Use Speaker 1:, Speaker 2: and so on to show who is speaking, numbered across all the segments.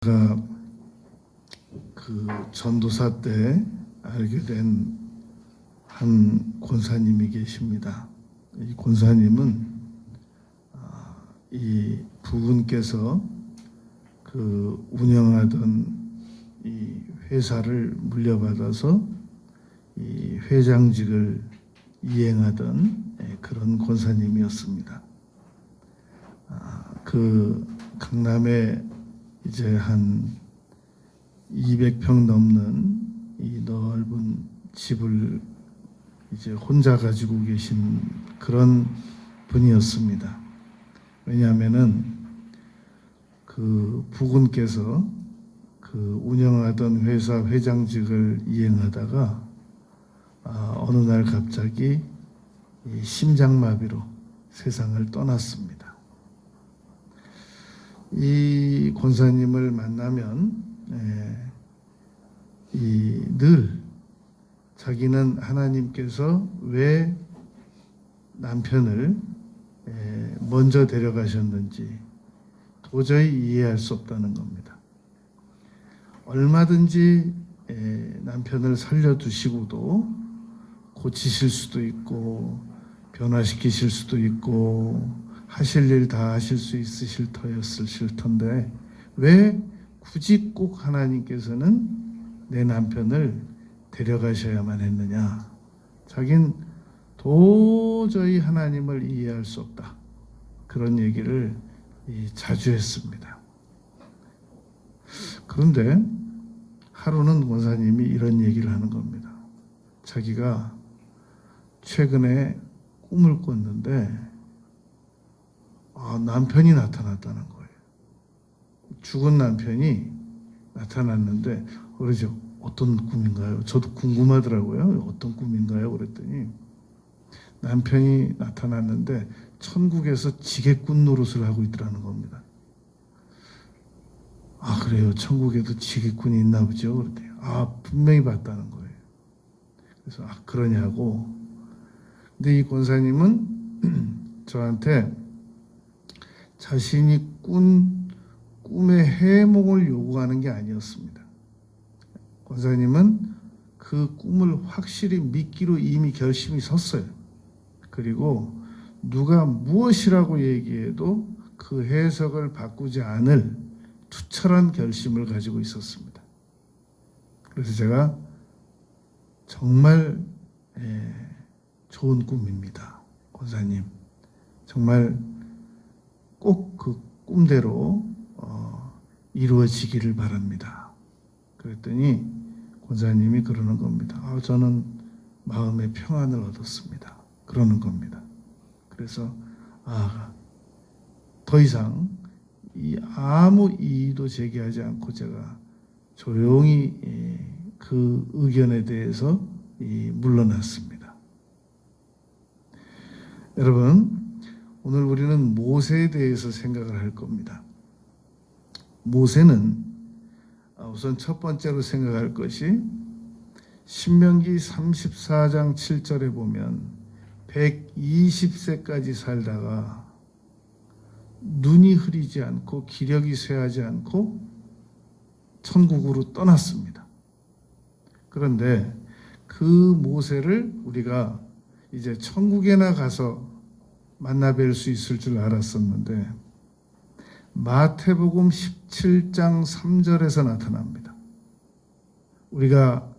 Speaker 1: 제가 그 전도사 때 알게 된 한 권사님이 계십니다. 이 권사님은 이 부군께서 그 운영하던 이 회사를 물려받아서 이 회장직을 이행하던 그런 권사님이었습니다. 그 강남에 이제 한 200평 넘는 이 넓은 집을 이제 혼자 가지고 계신 그런 분이었습니다. 왜냐하면은 그 부군께서 그 운영하던 회사 회장직을 이행하다가 어느 날 갑자기 이 심장마비로 세상을 떠났습니다. 이 권사님을 만나면 늘 자기는 하나님께서 왜 남편을 먼저 데려가셨는지 도저히 이해할 수 없다는 겁니다. 얼마든지 남편을 살려두시고도 고치실 수도 있고 변화시키실 수도 있고 하실 일 다 하실 수 있으실 터였을 텐데 왜 굳이 꼭 하나님께서는 내 남편을 데려가셔야만 했느냐. 자긴 도저히 하나님을 이해할 수 없다. 그런 얘기를 자주 했습니다. 그런데 하루는 권사님이 이런 얘기를 하는 겁니다. 자기가 최근에 꿈을 꿨는데 남편이 나타났다는 거예요. 죽은 남편이 나타났는데 그러죠. 어떤 꿈인가요? 저도 궁금하더라고요. 어떤 꿈인가요? 그랬더니 남편이 나타났는데 천국에서 지게꾼 노릇을 하고 있더라는 겁니다. 그래요. 천국에도 지게꾼이 있나 보죠. 그랬더니 분명히 봤다는 거예요. 그래서 그러냐고. 근데 이 권사님은 저한테 자신이 꾼 꿈의 해몽을 요구하는 게 아니었습니다. 권사님은 그 꿈을 확실히 믿기로 이미 결심이 섰어요. 그리고 누가 무엇이라고 얘기해도 그 해석을 바꾸지 않을 투철한 결심을 가지고 있었습니다. 그래서 제가 정말 좋은 꿈입니다. 권사님. 정말 꼭 그 꿈대로 이루어지기를 바랍니다. 그랬더니 권사님이 그러는 겁니다. 저는 마음의 평안을 얻었습니다. 그러는 겁니다. 그래서 더 이상 아무 이의도 제기하지 않고 제가 조용히 그 의견에 대해서 물러났습니다. 여러분, 오늘 우리는 모세에 대해서 생각을 할 겁니다. 모세는 우선 첫 번째로 생각할 것이 신명기 34장 7절에 보면 120세까지 살다가 눈이 흐리지 않고 기력이 쇠하지 않고 천국으로 떠났습니다. 그런데 그 모세를 우리가 이제 천국에나 가서 만나 뵐 수 있을 줄 알았었는데 마태복음 17장 3절에서 나타납니다. 우리가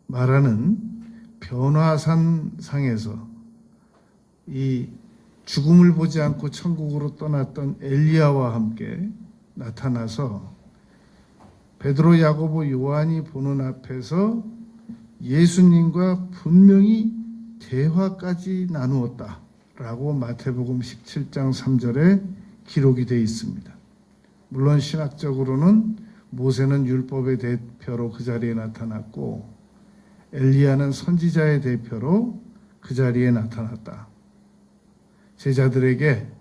Speaker 1: 말하는 변화산 상에서 이 죽음을 보지 않고 천국으로 떠났던 엘리야와 함께 나타나서 베드로, 야고보, 요한이 보는 앞에서 예수님과 분명히 대화까지 나누었다라고 마태복음 17장 3절에 기록이 되어 있습니다. 물론 신학적으로는 모세는 율법의 대표로 그 자리에 나타났고 엘리야는 선지자의 대표로 그 자리에 나타났다. 제자들에게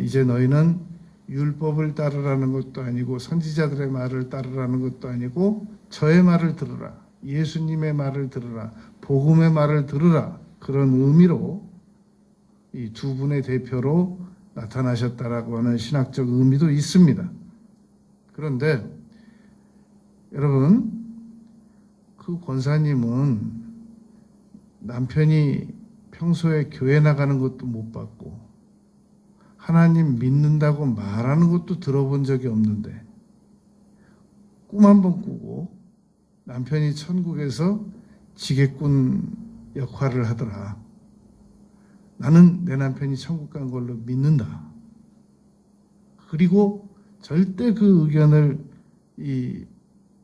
Speaker 1: 이제 너희는 율법을 따르라는 것도 아니고 선지자들의 말을 따르라는 것도 아니고 저의 말을 들으라. 예수님의 말을 들으라. 복음의 말을 들으라. 그런 의미로 이 두 분의 대표로 나타나셨다라고 하는 신학적 의미도 있습니다. 그런데 여러분, 그 권사님은 남편이 평소에 교회 나가는 것도 못 봤고 하나님 믿는다고 말하는 것도 들어본 적이 없는데 꿈 한 번 꾸고 남편이 천국에서 지게꾼 역할을 하더라. 나는 내 남편이 천국 간 걸로 믿는다. 그리고 절대 그 의견을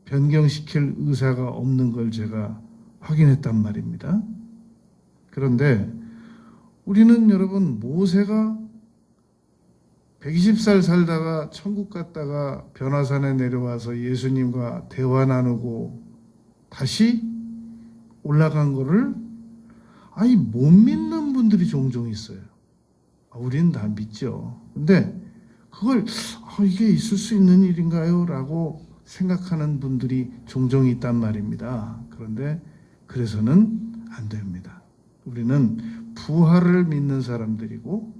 Speaker 1: 변경시킬 의사가 없는 걸 제가 확인했단 말입니다. 그런데 우리는 여러분, 모세가 120살 살다가 천국 갔다가 변화산에 내려와서 예수님과 대화 나누고 다시 올라간 거를 못 믿는 분들이 종종 있어요. 우리는 다 믿죠. 근데 그걸 이게 있을 수 있는 일인가요? 라고 생각하는 분들이 종종 있단 말입니다. 그런데 그래서는 안 됩니다. 우리는 부활을 믿는 사람들이고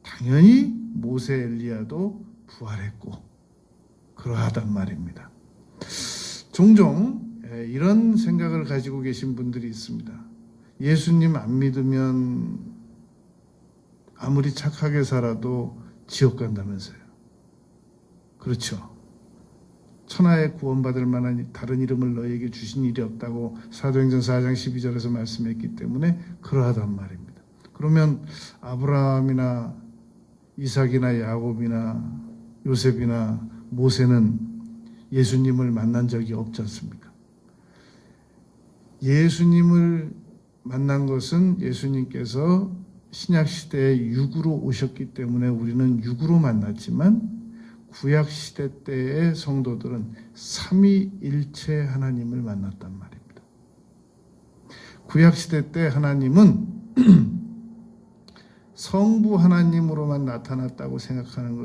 Speaker 1: 당연히 모세 엘리야도 부활했고 그러하단 말입니다. 종종 이런 생각을 가지고 계신 분들이 있습니다. 예수님 안 믿으면 아무리 착하게 살아도 지옥 간다면서요. 그렇죠. 천하에 구원받을 만한 다른 이름을 너희에게 주신 일이 없다고 사도행전 4장 12절에서 말씀했기 때문에 그러하단 말입니다. 그러면 아브라함이나 이삭이나 야곱이나 요셉이나 모세는 예수님을 만난 적이 없지 않습니까? 예수님을 만난 것은 예수님께서 신약시대에 육으로 오셨기 때문에 우리는 육으로 만났지만 구약시대 때의 성도들은 삼위일체 하나님을 만났단 말입니다. 구약시대 때 하나님은 성부 하나님으로만 나타났다고 생각하는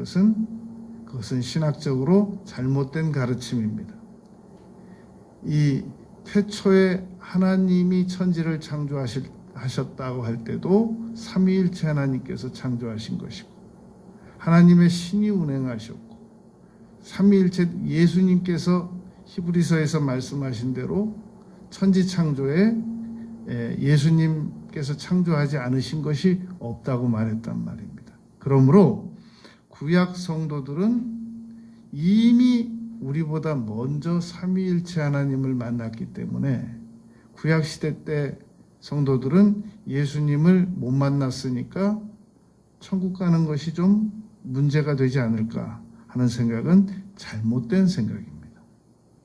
Speaker 1: 그것은 신학적으로 잘못된 가르침입니다. 이 태초에 하나님이 천지를 창조하셨다고 할 때도 삼위일체 하나님께서 창조하신 것이고 하나님의 신이 운행하셨고 삼위일체 예수님께서 히브리서에서 말씀하신 대로 천지 창조에 예수님께서 창조하지 않으신 것이 없다고 말했단 말입니다. 그러므로 구약 성도들은 이미 우리보다 먼저 삼위일체 하나님을 만났기 때문에 구약시대 때 성도들은 예수님을 못 만났으니까 천국 가는 것이 좀 문제가 되지 않을까 하는 생각은 잘못된 생각입니다.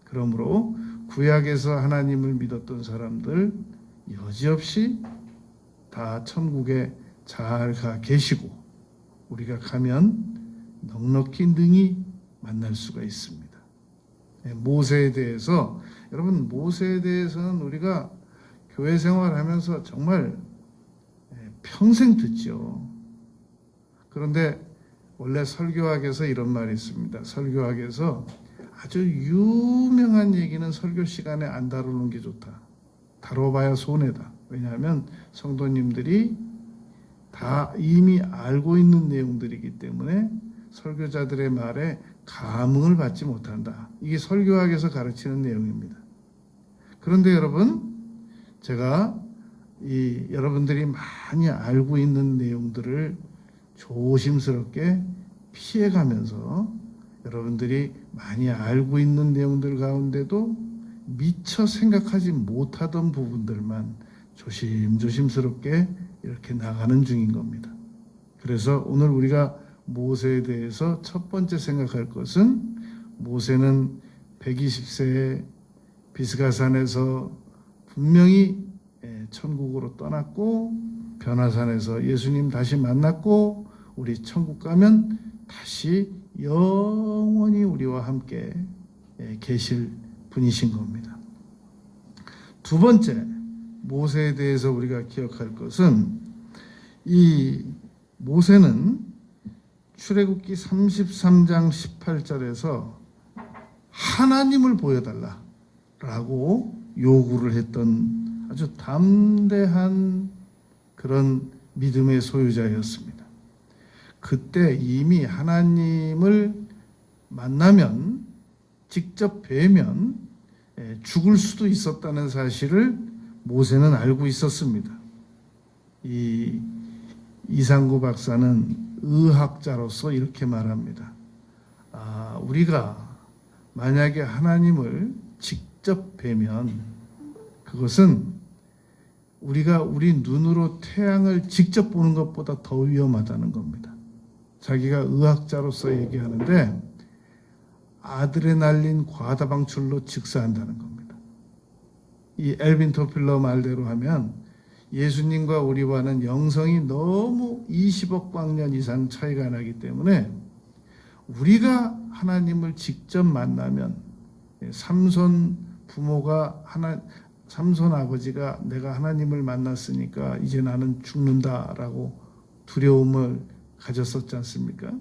Speaker 1: 그러므로 구약에서 하나님을 믿었던 사람들 여지없이 다 천국에 잘 가 계시고 우리가 가면 넉넉히 능히 만날 수가 있습니다. 모세에 대해서 여러분, 모세에 대해서는 우리가 교회 생활하면서 정말 평생 듣죠. 그런데 원래 설교학에서 이런 말이 있습니다. 설교학에서 아주 유명한 얘기는 설교 시간에 안 다루는 게 좋다. 다뤄봐야 손해다. 왜냐하면 성도님들이 다 이미 알고 있는 내용들이기 때문에 설교자들의 말에 감흥을 받지 못한다. 이게 설교학에서 가르치는 내용입니다. 그런데 여러분, 제가 여러분들이 많이 알고 있는 내용들을 조심스럽게 피해가면서 여러분들이 많이 알고 있는 내용들 가운데도 미처 생각하지 못하던 부분들만 조심스럽게 이렇게 나가는 중인 겁니다. 그래서 오늘 우리가 모세에 대해서 첫 번째 생각할 것은 모세는 120세에 비스가산에서 분명히 천국으로 떠났고 변화산에서 예수님 다시 만났고 우리 천국 가면 다시 영원히 우리와 함께 계실 분이신 겁니다. 두 번째, 모세에 대해서 우리가 기억할 것은 이 모세는 출애굽기 33장 18절에서 하나님을 보여달라라고 요구를 했던 아주 담대한 그런 믿음의 소유자였습니다. 그때 이미 하나님을 만나면 직접 뵈면 죽을 수도 있었다는 사실을 모세는 알고 있었습니다. 이 이상구 박사는 의학자로서 이렇게 말합니다. 우리가 만약에 하나님을 직접 뵈면 그것은 우리가 우리 눈으로 태양을 직접 보는 것보다 더 위험하다는 겁니다. 자기가 의학자로서 얘기하는데 아드레날린 과다방출로 즉사한다는 겁니다. 이 엘빈 토필러 말대로 하면 예수님과 우리와는 영성이 너무 20억 광년 이상 차이가 나기 때문에 우리가 하나님을 직접 만나면 삼손 부모가 삼손 아버지가 내가 하나님을 만났으니까 이제 나는 죽는다라고 두려움을 가졌었지 않습니까?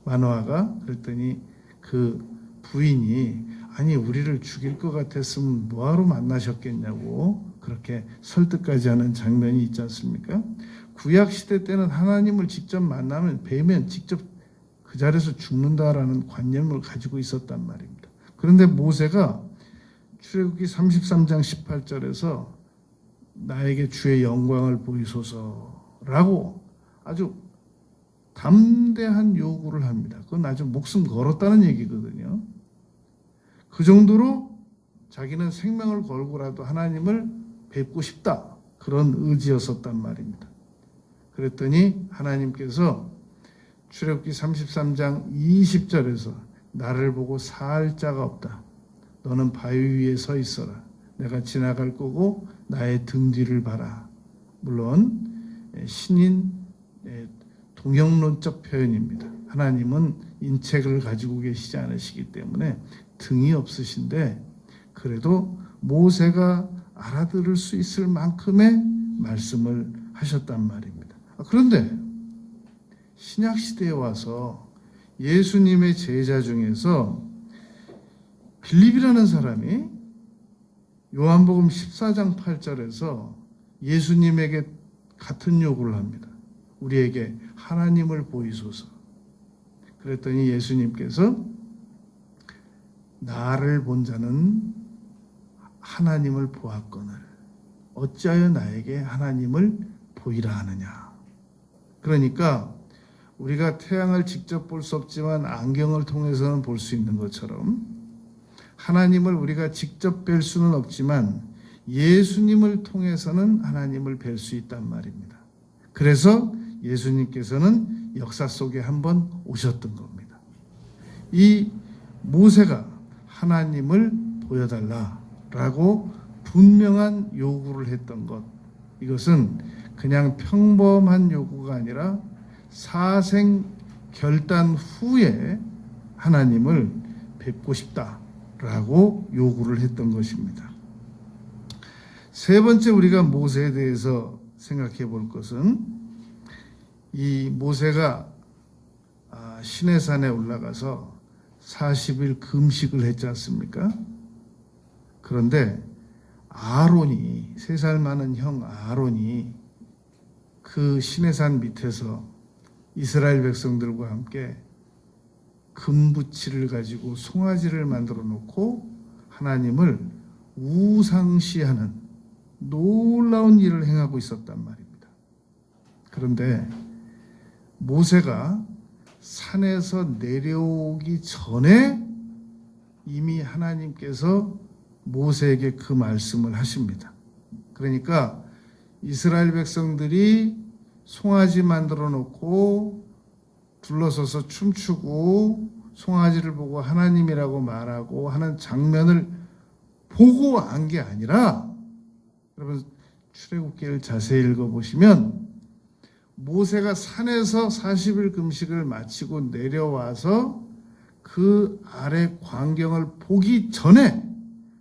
Speaker 1: 마노아가 그랬더니 그 부인이 아니 우리를 죽일 것 같았으면 뭐하러 만나셨겠냐고 그렇게 설득까지 하는 장면이 있지 않습니까? 구약 시대 때는 하나님을 직접 만나면 뵈면 직접 그 자리에서 죽는다라는 관념을 가지고 있었단 말입니다. 그런데 모세가 출애굽기 33장 18절에서 나에게 주의 영광을 보이소서라고 아주 담대한 요구를 합니다. 그건 아주 목숨 걸었다는 얘기거든요. 그 정도로 자기는 생명을 걸고라도 하나님을 뵙고 싶다. 그런 의지였었단 말입니다. 그랬더니 하나님께서 출애굽기 33장 20절에서 나를 보고 살 자가 없다. 너는 바위 위에 서 있어라. 내가 지나갈 거고 나의 등 뒤를 봐라. 물론 신인 동형론적 표현입니다. 하나님은 인책을 가지고 계시지 않으시기 때문에 등이 없으신데 그래도 모세가 알아들을 수 있을 만큼의 말씀을 하셨단 말입니다. 그런데 신약시대에 와서 예수님의 제자 중에서 빌립이라는 사람이 요한복음 14장 8절에서 예수님에게 같은 요구를 합니다. 우리에게 하나님을 보이소서. 그랬더니 예수님께서 나를 본 자는 하나님을 보았거늘 어찌하여 나에게 하나님을 보이라 하느냐. 그러니까 우리가 태양을 직접 볼 수 없지만 안경을 통해서는 볼 수 있는 것처럼 하나님을 우리가 직접 뵐 수는 없지만 예수님을 통해서는 하나님을 뵐 수 있단 말입니다. 그래서 예수님께서는 역사 속에 한번 오셨던 겁니다. 이 모세가 하나님을 보여달라라고 분명한 요구를 했던 것, 이것은 그냥 평범한 요구가 아니라 사생 결단 후에 하나님을 뵙고 싶다라고 요구를 했던 것입니다. 세 번째 우리가 모세에 대해서 생각해 볼 것은 이 모세가 시내산에 올라가서 40일 금식을 했지 않습니까? 그런데 아론이 3살 많은 형 아론이 그 시내산 밑에서 이스라엘 백성들과 함께 금붙이를 가지고 송아지를 만들어 놓고 하나님을 우상시하는 놀라운 일을 행하고 있었단 말입니다. 그런데 모세가 산에서 내려오기 전에 이미 하나님께서 모세에게 그 말씀을 하십니다. 그러니까 이스라엘 백성들이 송아지 만들어 놓고 둘러서서 춤추고 송아지를 보고 하나님이라고 말하고 하는 장면을 보고 안 게 아니라, 여러분 출애굽기를 자세히 읽어보시면 모세가 산에서 40일 금식을 마치고 내려와서 그 아래 광경을 보기 전에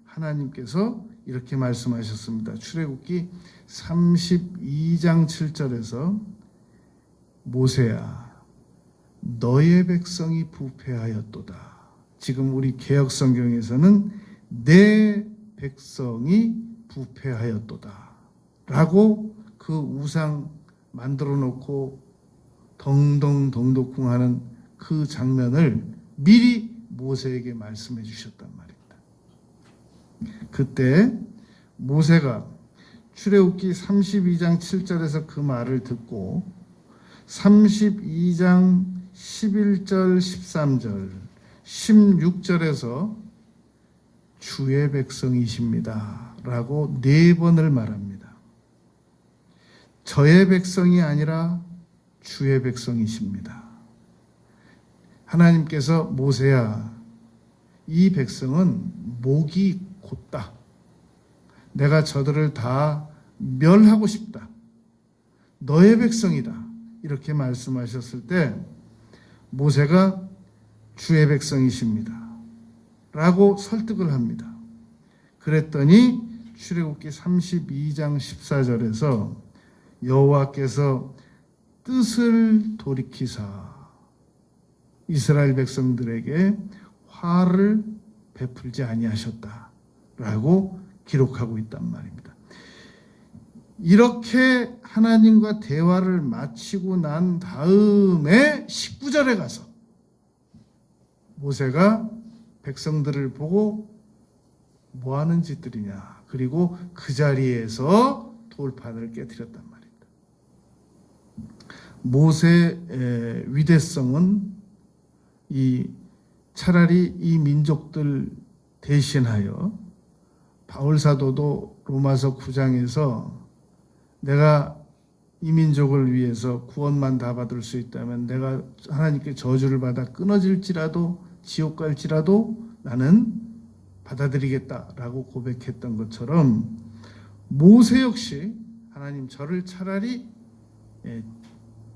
Speaker 1: 하나님께서 이렇게 말씀하셨습니다. 출애굽기 32장 7절에서 모세야 너의 백성이 부패하였도다. 지금 우리 개역 성경에서는 내 백성이 부패하였도다 라고 그 우상 만들어 놓고 덩덩덩덕궁하는 그 장면을 미리 모세에게 말씀해 주셨단 말입니다. 그때 모세가 출애굽기 32장 7절에서 그 말을 듣고 32장 11절, 13절, 16절에서 주의 백성이십니다 라고 4번을 말합니다. 저의 백성이 아니라 주의 백성이십니다. 하나님께서 모세야, 이 백성은 목이 곧다. 내가 저들을 다 멸하고 싶다. 너의 백성이다. 이렇게 말씀하셨을 때 모세가 주의 백성이십니다 라고 설득을 합니다. 그랬더니 출애굽기 32장 14절에서 여호와께서 뜻을 돌이키사 이스라엘 백성들에게 화를 베풀지 아니하셨다라고 기록하고 있단 말입니다. 이렇게 하나님과 대화를 마치고 난 다음에 19절에 가서 모세가 백성들을 보고 뭐 하는 짓들이냐, 그리고 그 자리에서 돌판을 깨뜨렸단 말입니다. 모세의 위대성은 차라리 이 민족들 대신하여 바울 사도도 로마서 9장에서 내가 이 민족을 위해서 구원만 다 받을 수 있다면 내가 하나님께 저주를 받아 끊어질지라도 지옥 갈지라도 나는 받아들이겠다라고 고백했던 것처럼 모세 역시 하나님 저를 차라리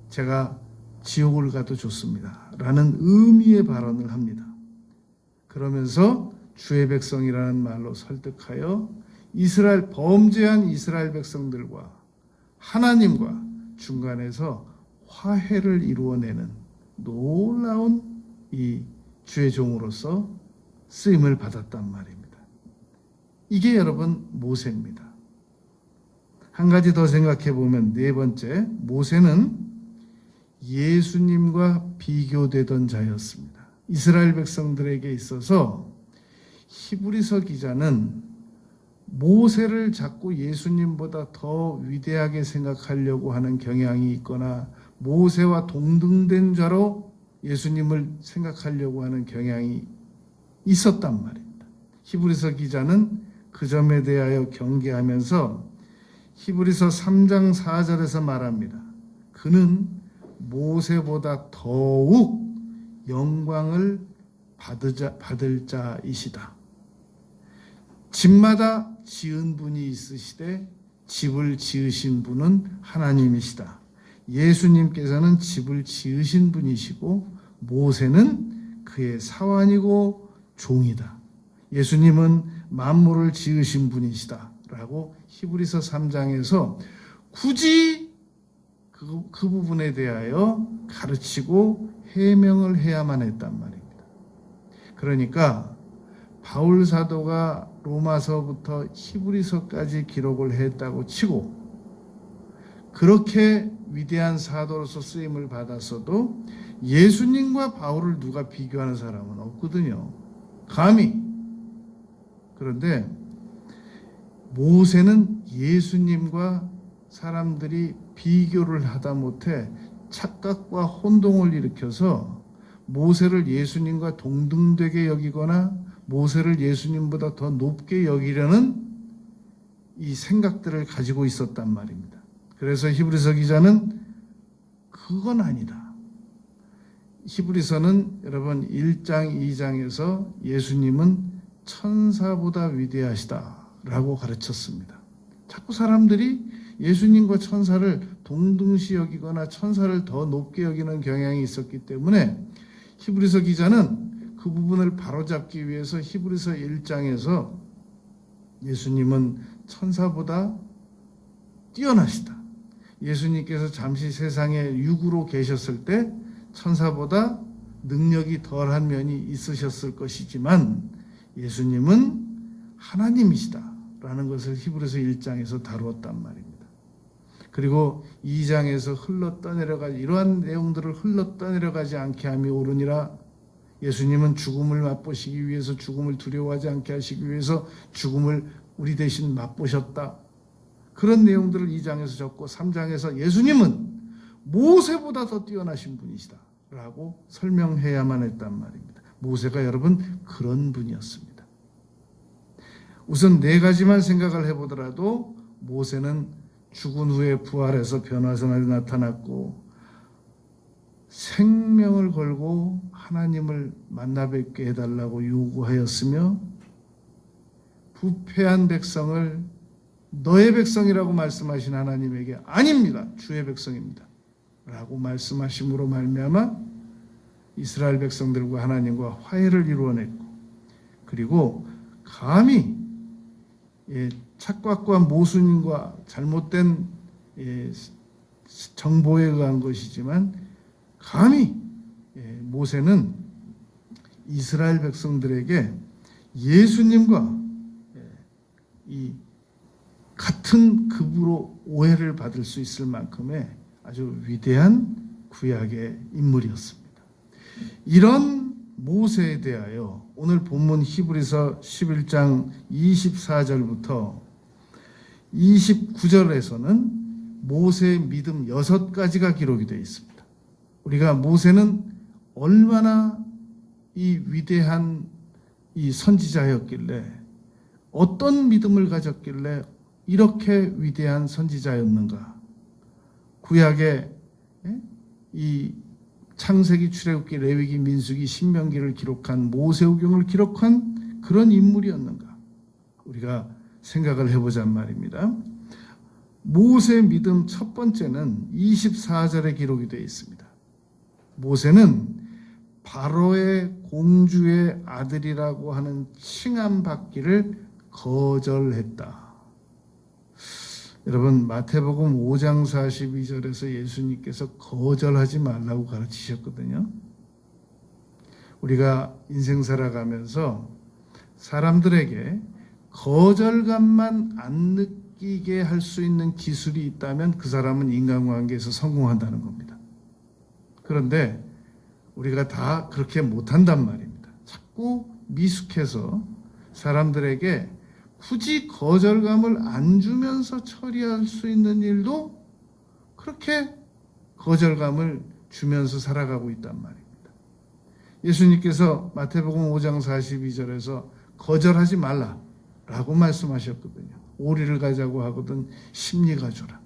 Speaker 1: 제가 지옥을 가도 좋습니다 라는 의미의 발언을 합니다. 그러면서 주의 백성이라는 말로 설득하여 범죄한 이스라엘 백성들과 하나님과 중간에서 화해를 이루어내는 놀라운 이 주의 종으로서 쓰임을 받았단 말입니다. 이게 여러분 모세입니다. 한 가지 더 생각해 보면 4번째, 모세는 예수님과 비교되던 자였습니다. 이스라엘 백성들에게 있어서 히브리서 기자는 모세를 자꾸 예수님보다 더 위대하게 생각하려고 하는 경향이 있거나 모세와 동등된 자로 예수님을 생각하려고 하는 경향이 있었단 말입니다. 히브리서 기자는 그 점에 대하여 경계하면서 히브리서 3장 4절에서 말합니다. 그는 모세보다 더욱 영광을 받을 자이시다. 집마다 지은 분이 있으시되 집을 지으신 분은 하나님이시다. 예수님께서는 집을 지으신 분이시고 모세는 그의 사환이고 종이다. 예수님은 만물을 지으신 분이시다 라고 히브리서 3장에서 굳이 그 부분에 대하여 가르치고 해명을 해야만 했단 말입니다. 그러니까 바울 사도가 로마서부터 히브리서까지 기록을 했다고 치고 그렇게 위대한 사도로서 쓰임을 받았어도 예수님과 바울을 누가 비교하는 사람은 없거든요. 감히. 그런데 모세는 예수님과 사람들이 비교를 하다 못해 착각과 혼동을 일으켜서 모세를 예수님과 동등되게 여기거나 모세를 예수님보다 더 높게 여기려는 이 생각들을 가지고 있었단 말입니다. 그래서 히브리서 기자는 그건 아니다. 히브리서는 여러분 1장 2장에서 예수님은 천사보다 위대하시다라고 가르쳤습니다. 자꾸 사람들이 예수님과 천사를 동등시 여기거나 천사를 더 높게 여기는 경향이 있었기 때문에 히브리서 기자는 그 부분을 바로잡기 위해서 히브리서 1장에서 예수님은 천사보다 뛰어나시다. 예수님께서 잠시 세상에 육으로 계셨을 때 천사보다 능력이 덜한 면이 있으셨을 것이지만 예수님은 하나님이시다라는 것을 히브리서 1장에서 다루었단 말입니다. 그리고 2장에서 흘러 떠내려가지 이러한 내용들을 흘러 떠내려가지 않게 함이 옳으니라 예수님은 죽음을 맛보시기 위해서, 죽음을 두려워하지 않게 하시기 위해서 죽음을 우리 대신 맛보셨다. 그런 내용들을 2장에서 적고 3장에서 예수님은 모세보다 더 뛰어나신 분이시다 라고 설명해야만 했단 말입니다. 모세가 여러분 그런 분이었습니다. 우선 4가지만 생각을 해보더라도 모세는 죽은 후에 부활해서 변화선에 나타났고 생명을 걸고 하나님을 만나 뵙게 해달라고 요구하였으며 부패한 백성을 너의 백성이라고 말씀하신 하나님에게 아닙니다. 주의 백성입니다. 라고 말씀하심으로 말미암아 이스라엘 백성들과 하나님과 화해를 이루어냈고 그리고 감히 착각과 모순과 잘못된 정보에 의한 것이지만 감히 모세는 이스라엘 백성들에게 예수님과 이 같은 급으로 오해를 받을 수 있을 만큼의 아주 위대한 구약의 인물이었습니다. 이런 모세에 대하여 오늘 본문 히브리서 11장 24절부터 29절에서는 모세의 믿음 6가지가 기록이 되어 있습니다. 우리가 모세는 얼마나 이 위대한 이 선지자였길래 어떤 믿음을 가졌길래 이렇게 위대한 선지자였는가? 구약의 이 창세기, 출애굽기, 레위기, 민수기, 신명기를 기록한 모세오경을 기록한 그런 인물이었는가? 우리가 생각을 해보자 말입니다. 모세의 믿음 첫 번째는 24절에 기록이 되어 있습니다. 모세는 바로의 공주의 아들이라고 하는 칭함받기를 거절했다. 여러분 마태복음 5장 42절에서 예수님께서 거절하지 말라고 가르치셨거든요. 우리가 인생 살아가면서 사람들에게 거절감만 안 느끼게 할 수 있는 기술이 있다면 그 사람은 인간관계에서 성공한다는 겁니다. 그런데 우리가 다 그렇게 못한단 말입니다. 자꾸 미숙해서 사람들에게 굳이 거절감을 안 주면서 처리할 수 있는 일도 그렇게 거절감을 주면서 살아가고 있단 말입니다. 예수님께서 마태복음 5장 42절에서 거절하지 말라라고 말씀하셨거든요. 오리를 가자고 하거든 십리가 줘라.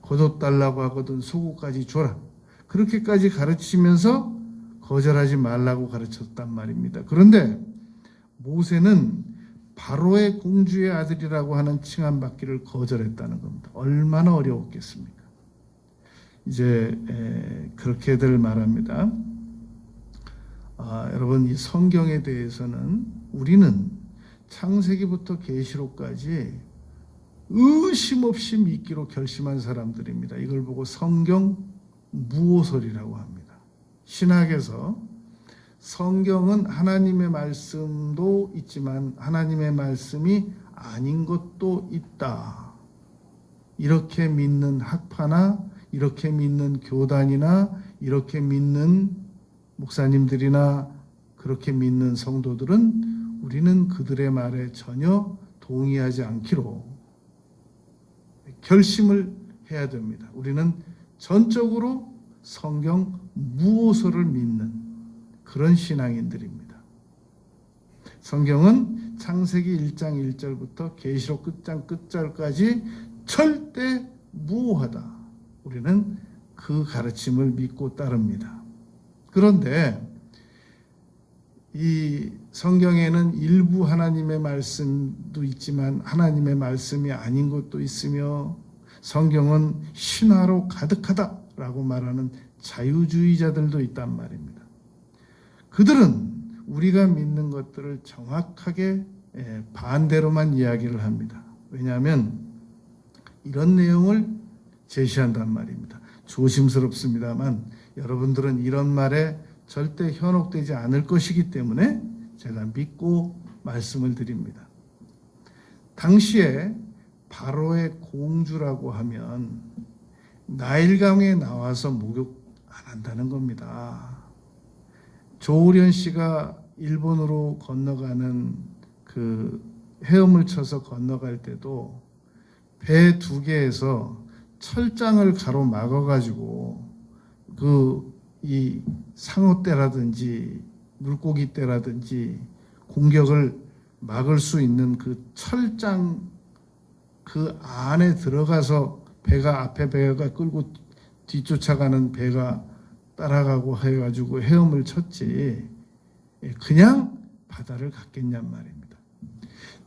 Speaker 1: 겉옷 달라고 하거든 속옷까지 줘라. 그렇게까지 가르치면서 거절하지 말라고 가르쳤단 말입니다. 그런데 모세는 바로의 공주의 아들이라고 하는 칭함받기를 거절했다는 겁니다. 얼마나 어려웠겠습니까? 이제 그렇게들 말합니다. 여러분 이 성경에 대해서는 우리는 창세기부터 계시록까지 의심 없이 믿기로 결심한 사람들입니다. 이걸 보고 성경 무오설이라고 합니다. 신학에서 성경은 하나님의 말씀도 있지만 하나님의 말씀이 아닌 것도 있다. 이렇게 믿는 학파나 이렇게 믿는 교단이나 이렇게 믿는 목사님들이나 그렇게 믿는 성도들은 우리는 그들의 말에 전혀 동의하지 않기로 결심을 해야 됩니다. 우리는 전적으로 성경 무오설을 믿는 그런 신앙인들입니다. 성경은 창세기 1장 1절부터 계시록 끝장 끝절까지 절대 무오하다. 우리는 그 가르침을 믿고 따릅니다. 그런데 이 성경에는 일부 하나님의 말씀도 있지만 하나님의 말씀이 아닌 것도 있으며 성경은 신화로 가득하다라고 말하는 자유주의자들도 있단 말입니다. 그들은 우리가 믿는 것들을 정확하게 반대로만 이야기를 합니다. 왜냐하면 이런 내용을 제시한단 말입니다. 조심스럽습니다만 여러분들은 이런 말에 절대 현혹되지 않을 것이기 때문에 제가 믿고 말씀을 드립니다. 당시에 바로의 공주라고 하면 나일강에 나와서 목욕 안 한다는 겁니다. 조우련 씨가 일본으로 건너가는 그 헤엄을 쳐서 건너갈 때도 배 두 개에서 철장을 가로막아 가지고 이 상어떼라든지 물고기 떼라든지 공격을 막을 수 있는 그 철장 그 안에 들어가서 앞에 배가 끌고 뒤쫓아가는 배가 따라가고 해가지고 헤엄을 쳤지 그냥 바다를 갔겠냔 말입니다.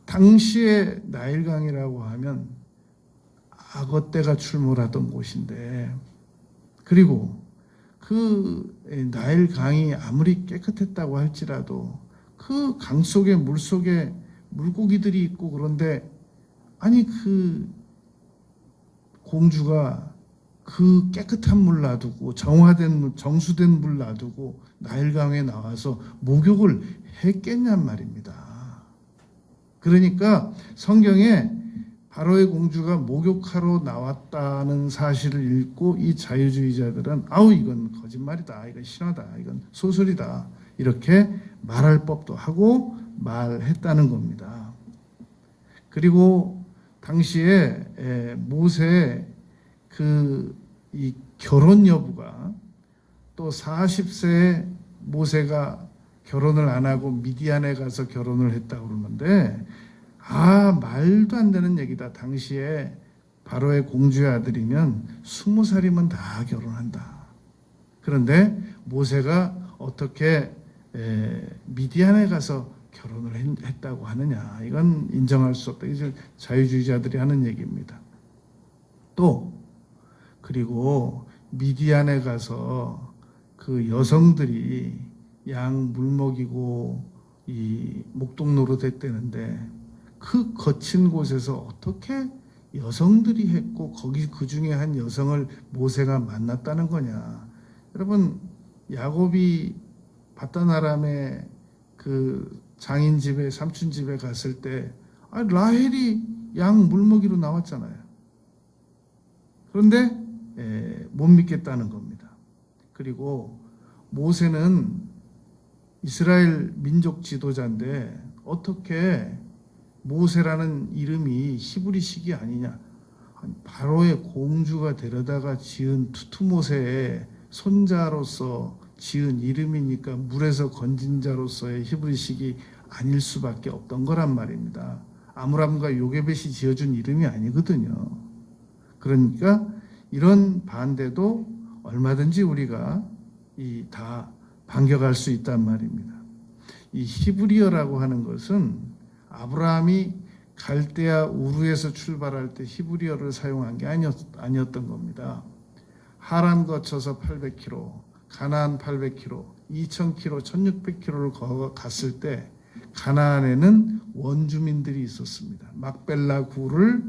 Speaker 1: 당시에 나일강이라고 하면 악어떼가 출몰하던 곳인데, 그리고 그 나일강이 아무리 깨끗했다고 할지라도 그 강 속에 물 속에 물고기들이 있고 그런데 아니 그 공주가 그 깨끗한 물 놔두고 정수된 물 놔두고 나일강에 나와서 목욕을 했겠냔 말입니다. 그러니까 성경에 바로의 공주가 목욕하러 나왔다는 사실을 읽고 이 자유주의자들은 이건 거짓말이다, 이건 신화다, 이건 소설이다 이렇게 말할 법도 하고 말했다는 겁니다. 그리고 당시에 모세의 이 결혼 여부가 또 40세에 모세가 결혼을 안 하고 미디안에 가서 결혼을 했다고 그러는데 말도 안 되는 얘기다. 당시에 바로의 공주의 아들이면 20살이면 다 결혼한다. 그런데 모세가 어떻게 미디안에 가서 결혼을 했다고 하느냐. 이건 인정할 수 없다. 이제 자유주의자들이 하는 얘기입니다. 그리고 미디안에 가서 그 여성들이 양 물 먹이고 이 목동 노릇했다는데 그 거친 곳에서 어떻게 여성들이 했고 거기 그 중에 한 여성을 모세가 만났다는 거냐. 여러분 야곱이 바다나람의 그 장인 집에 삼촌 집에 갔을 때 라헬이 양 물먹이로 나왔잖아요. 그런데 못 믿겠다는 겁니다. 그리고 모세는 이스라엘 민족 지도자인데 어떻게 모세라는 이름이 히브리식이 아니냐. 바로의 공주가 데려다가 지은 투투모세의 손자로서 지은 이름이니까 물에서 건진 자로서의 히브리식이 아닐 수밖에 없던 거란 말입니다. 아므람과 요게벳이 지어준 이름이 아니거든요. 그러니까 이런 반대도 얼마든지 우리가 다 반격할 수 있단 말입니다. 이 히브리어라고 하는 것은 아브라함이 갈대아 우르에서 출발할 때 히브리어를 사용한 게 아니었던 겁니다. 하란 거쳐서 800km, 가나안 800km, 2000km, 1600km를 갔을 때 가나안에는 원주민들이 있었습니다. 막벨라 구를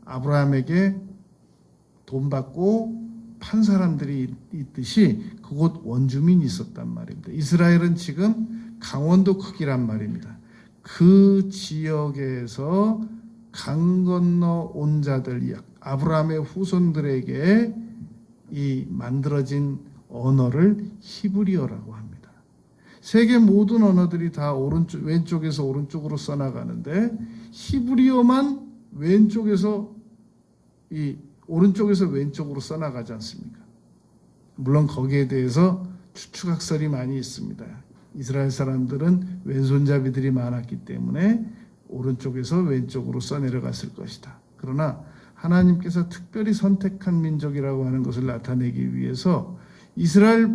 Speaker 1: 아브라함에게 돈 받고 판 사람들이 있듯이 그곳 원주민이 있었단 말입니다. 이스라엘은 지금 강원도 크기란 말입니다. 그 지역에서 강 건너 온 자들, 아브라함의 후손들에게 이 만들어진 언어를 히브리어라고 합니다. 세계 모든 언어들이 다 왼쪽에서 오른쪽으로 써나가는데 히브리어만 오른쪽에서 왼쪽으로 써나가지 않습니까? 물론 거기에 대해서 추측학설이 많이 있습니다. 이스라엘 사람들은 왼손잡이들이 많았기 때문에 오른쪽에서 왼쪽으로 써내려갔을 것이다. 그러나 하나님께서 특별히 선택한 민족이라고 하는 것을 나타내기 위해서 이스라엘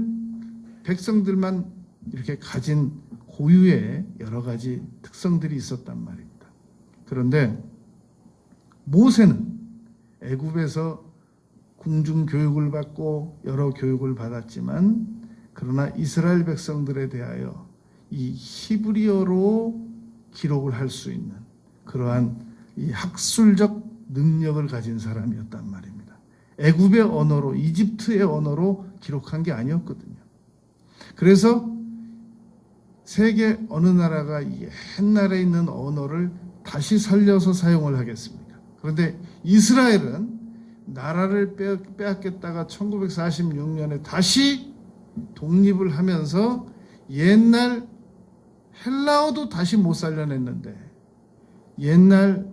Speaker 1: 백성들만 이렇게 가진 고유의 여러 가지 특성들이 있었단 말입니다. 그런데 모세는 애굽에서 궁중 교육을 받고 여러 교육을 받았지만 그러나 이스라엘 백성들에 대하여 이 히브리어로 기록을 할 수 있는 그러한 이 학술적 능력을 가진 사람이었단 말입니다. 애굽의 언어로, 이집트의 언어로 기록한 게 아니었거든요. 그래서 세계 어느 나라가 옛날에 있는 언어를 다시 살려서 사용을 하겠습니까? 그런데 이스라엘은 나라를 빼앗겼다가 1946년에 다시 독립을 하면서 옛날 헬라어도 다시 못 살려냈는데 옛날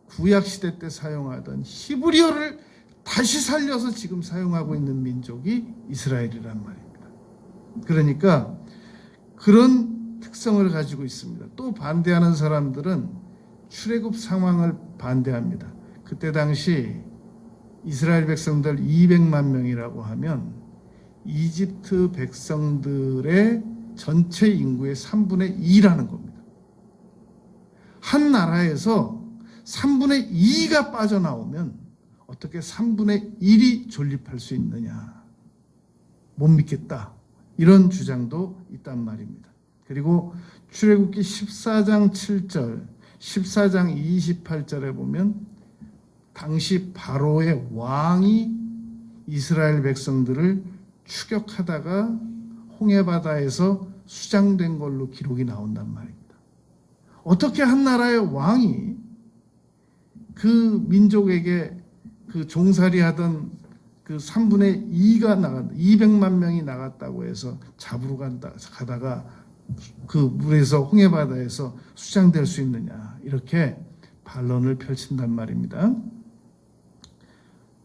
Speaker 1: 구약시대 때 사용하던 히브리어를 다시 살려서 지금 사용하고 있는 민족이 이스라엘이란 말입니다. 그러니까 그런 특성을 가지고 있습니다. 또 반대하는 사람들은 출애굽 상황을 반대합니다. 그때 당시 이스라엘 백성들 200만 명이라고 하면 이집트 백성들의 전체 인구의 3분의 2라는 겁니다. 한 나라에서 3분의 2가 빠져나오면 어떻게 3분의 1이 존립할 수 있느냐. 못 믿겠다. 이런 주장도 있단 말입니다. 그리고 출애굽기 14장 7절, 14장 28절에 보면 당시 바로의 왕이 이스라엘 백성들을 추격하다가 홍해바다에서 수장된 걸로 기록이 나온단 말입니다. 어떻게 한 나라의 왕이 그 민족에게 그 종살이 하던 그 3분의 2가 나갔다, 200만 명이 나갔다고 해서 잡으러 가다가 그 물에서 홍해바다에서 수장될 수 있느냐, 이렇게 반론을 펼친단 말입니다.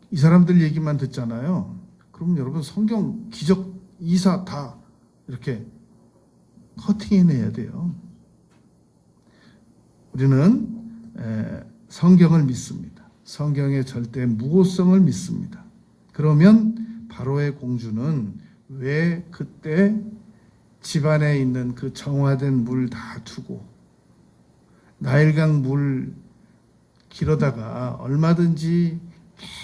Speaker 1: 이 사람들 얘기만 듣잖아요. 그럼 여러분 성경 기적 이사 다 이렇게 커팅해내야 돼요. 우리는 성경을 믿습니다. 성경의 절대 무고성을 믿습니다. 그러면 바로의 공주는 왜 그때 집안에 있는 그 정화된 물 다 두고 나일강 물 길어다가 얼마든지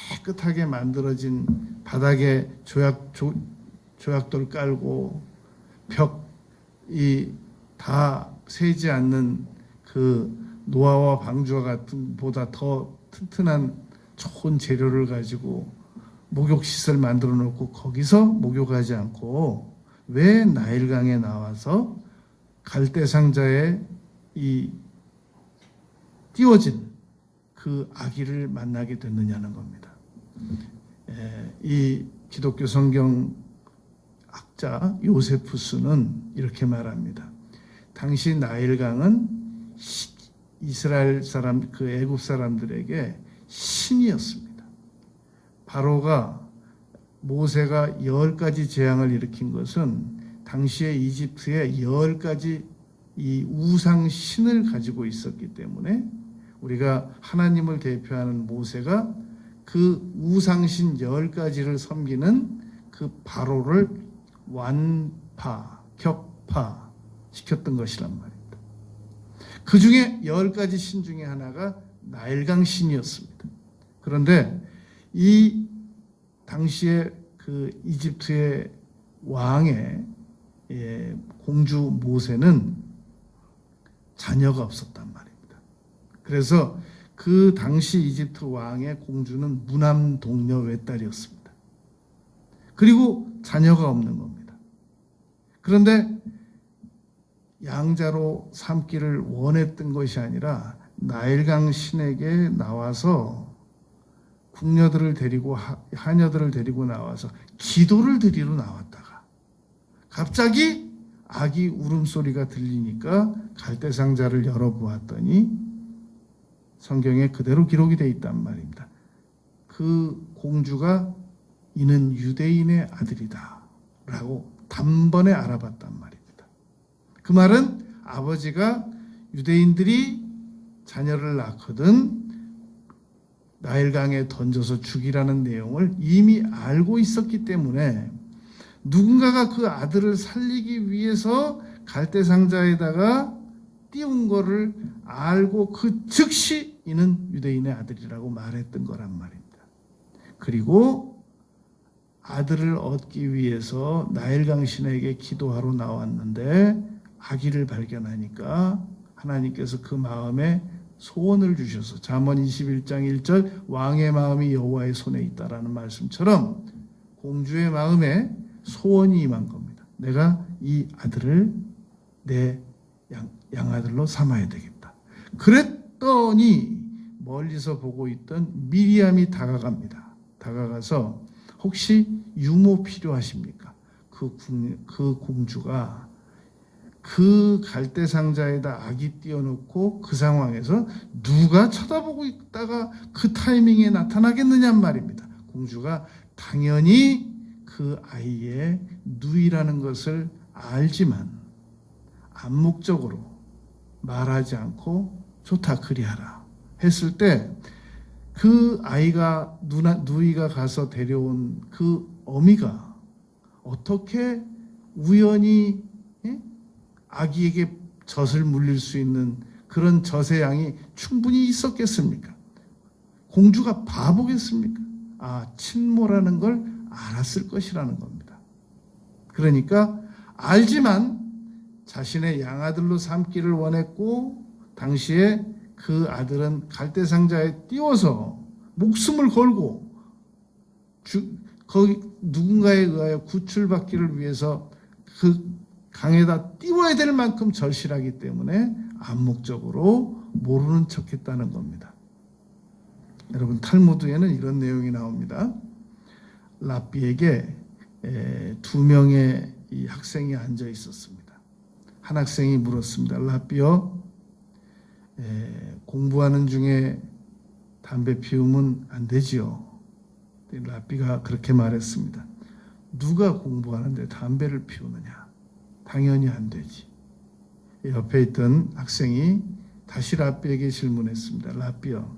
Speaker 1: 깨끗하게 만들어진 바닥에 조약돌 깔고 벽이 다 새지 않는 그 노아와 방주와 같은 보다 더 튼튼한 좋은 재료를 가지고 목욕시설 만들어 놓고 거기서 목욕하지 않고 왜 나일강에 나와서 갈대상자에 이 띄워진 그 아기를 만나게 됐느냐는 겁니다. 이 기독교 성경 학자 요세푸스는 이렇게 말합니다. 당시 나일강은 이스라엘 사람, 그 애굽 사람들에게 신이었습니다. 바로가 모세가 10가지 재앙을 일으킨 것은 당시에 이집트에 10가지 이 우상 신을 가지고 있었기 때문에 우리가 하나님을 대표하는 모세가 그 우상신 10가지를 섬기는 그 바로를 완파, 격파 시켰던 것이란 말입니다. 그 중에 10가지 신 중에 하나가 나일강 신이었습니다. 그런데 이 당시에 그 이집트의 왕의 공주 모세는 자녀가 없었단 말입니다. 그래서 그 당시 이집트 왕의 공주는 무남동녀 외딸이었습니다. 그리고 자녀가 없는 겁니다. 그런데 양자로 삼기를 원했던 것이 아니라 나일강 신에게 나와서 궁녀들을 데리고 하녀들을 데리고 나와서 기도를 드리러 나왔다가 갑자기 아기 울음소리가 들리니까 갈대상자를 열어보았더니 성경에 그대로 기록이 되어 있단 말입니다. 그 공주가 이는 유대인의 아들이다 라고 단번에 알아봤단 말입니다. 그 말은 아버지가 유대인들이 자녀를 낳거든 나일강에 던져서 죽이라는 내용을 이미 알고 있었기 때문에 누군가가 그 아들을 살리기 위해서 갈대상자에다가 띄운 거를 알고 그 즉시 이는 유대인의 아들이라고 말했던 거란 말입니다. 그리고 아들을 얻기 위해서 나일강 신에게 기도하러 나왔는데 아기를 발견하니까 하나님께서 그 마음에 소원을 주셔서 잠언 21장 1절 왕의 마음이 여호와의 손에 있다라는 말씀처럼 공주의 마음에 소원이 임한 겁니다. 내가 이 아들을 내 양아들로 삼아야 되겠다. 그랬더니 멀리서 보고 있던 미리암이 다가갑니다. 다가가서 혹시 유모 필요하십니까? 그 공주가 그 갈대 상자에다 아기 띄워놓고 그 상황에서 누가 쳐다보고 있다가 그 타이밍에 나타나겠느냐 말입니다. 공주가 당연히 그 아이의 누이라는 것을 알지만 암묵적으로 말하지 않고 좋다 그리하라 했을 때 그 아이가 누이가 가서 데려온 그 어미가 어떻게 우연히 아기에게 젖을 물릴 수 있는 그런 젖의 양이 충분히 있었겠습니까? 공주가 바보겠습니까? 친모라는 걸 알았을 것이라는 겁니다. 그러니까 알지만 자신의 양아들로 삼기를 원했고 당시에 그 아들은 갈대상자에 띄워서 목숨을 걸고 거기 누군가에 의하여 구출받기를 위해서 그 강에다 띄워야 될 만큼 절실하기 때문에 암묵적으로 모르는 척했다는 겁니다. 여러분 탈무드에는 이런 내용이 나옵니다. 랍비에게 2명의 이 학생이 앉아 있었습니다. 한 학생이 물었습니다. 랍비여, 공부하는 중에 담배 피우면 안 되지요? 랍비가 그렇게 말했습니다. 누가 공부하는데 담배를 피우느냐? 당연히 안 되지. 옆에 있던 학생이 다시 랍비에게 질문했습니다. 랍비여,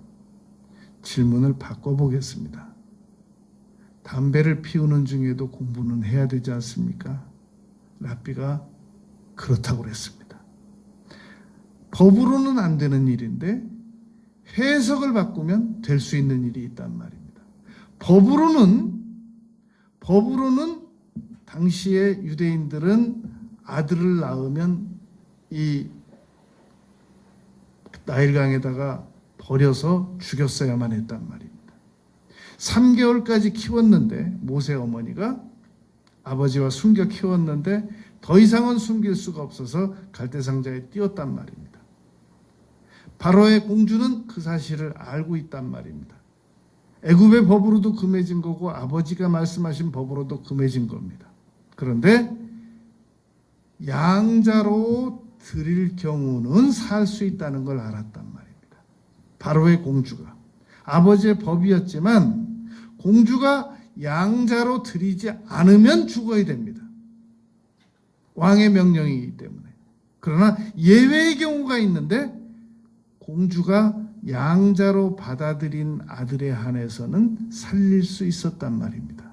Speaker 1: 질문을 바꿔보겠습니다. 담배를 피우는 중에도 공부는 해야 되지 않습니까? 랍비가 그렇다고 그랬습니다. 법으로는 안 되는 일인데 해석을 바꾸면 될 수 있는 일이 있단 말입니다. 법으로는 당시에 유대인들은 아들을 낳으면 이 나일강에다가 버려서 죽였어야만 했단 말입니다. 3개월까지 키웠는데 모세 어머니가 아버지와 숨겨 키웠는데 더 이상은 숨길 수가 없어서 갈대상자에 띄웠단 말입니다. 바로의 공주는 그 사실을 알고 있단 말입니다. 애굽의 법으로도 금해진 거고 아버지가 말씀하신 법으로도 금해진 겁니다. 그런데 양자로 드릴 경우는 살 수 있다는 걸 알았단 말입니다. 바로의 공주가. 아버지의 법이었지만 공주가 양자로 드리지 않으면 죽어야 됩니다. 왕의 명령이기 때문에. 그러나 예외의 경우가 있는데 공주가 양자로 받아들인 아들에 한해서는 살릴 수 있었단 말입니다.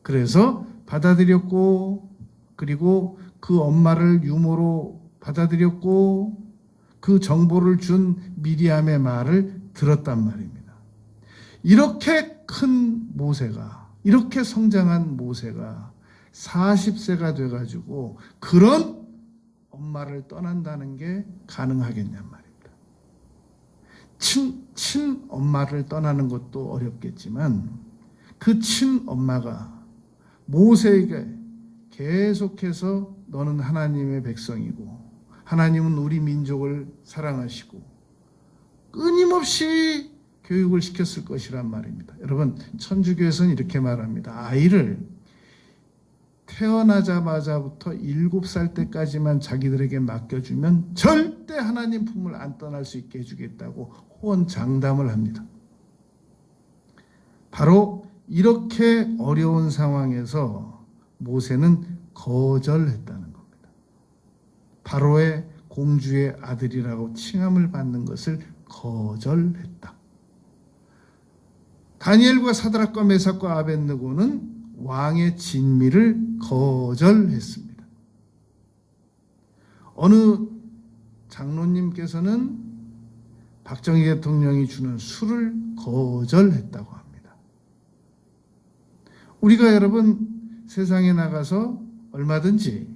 Speaker 1: 그래서 받아들였고 그리고 그 엄마를 유모로 받아들였고 그 정보를 준 미리암의 말을 들었단 말입니다. 이렇게 큰 모세가, 이렇게 성장한 모세가 40세가 돼가지고 그런 엄마를 떠난다는 게 가능하겠냔 말입니다. 친엄마를 떠나는 것도 어렵겠지만 그 친엄마가 모세에게 계속해서 너는 하나님의 백성이고 하나님은 우리 민족을 사랑하시고 끊임없이 교육을 시켰을 것이란 말입니다. 여러분 천주교에서는 이렇게 말합니다. 아이를 태어나자마자부터 7살 때까지만 자기들에게 맡겨주면 절대 하나님 품을 안 떠날 수 있게 해주겠다고 호언장담을 합니다. 바로 이렇게 어려운 상황에서 모세는 거절했다는 겁니다. 바로의 공주의 아들이라고 칭함을 받는 것을 거절했다. 다니엘과 사드락과 메삭과 아벳느고는 왕의 진미를 거절했습니다. 어느 장로님께서는 박정희 대통령이 주는 술을 거절했다고 합니다. 우리가 여러분 세상에 나가서 얼마든지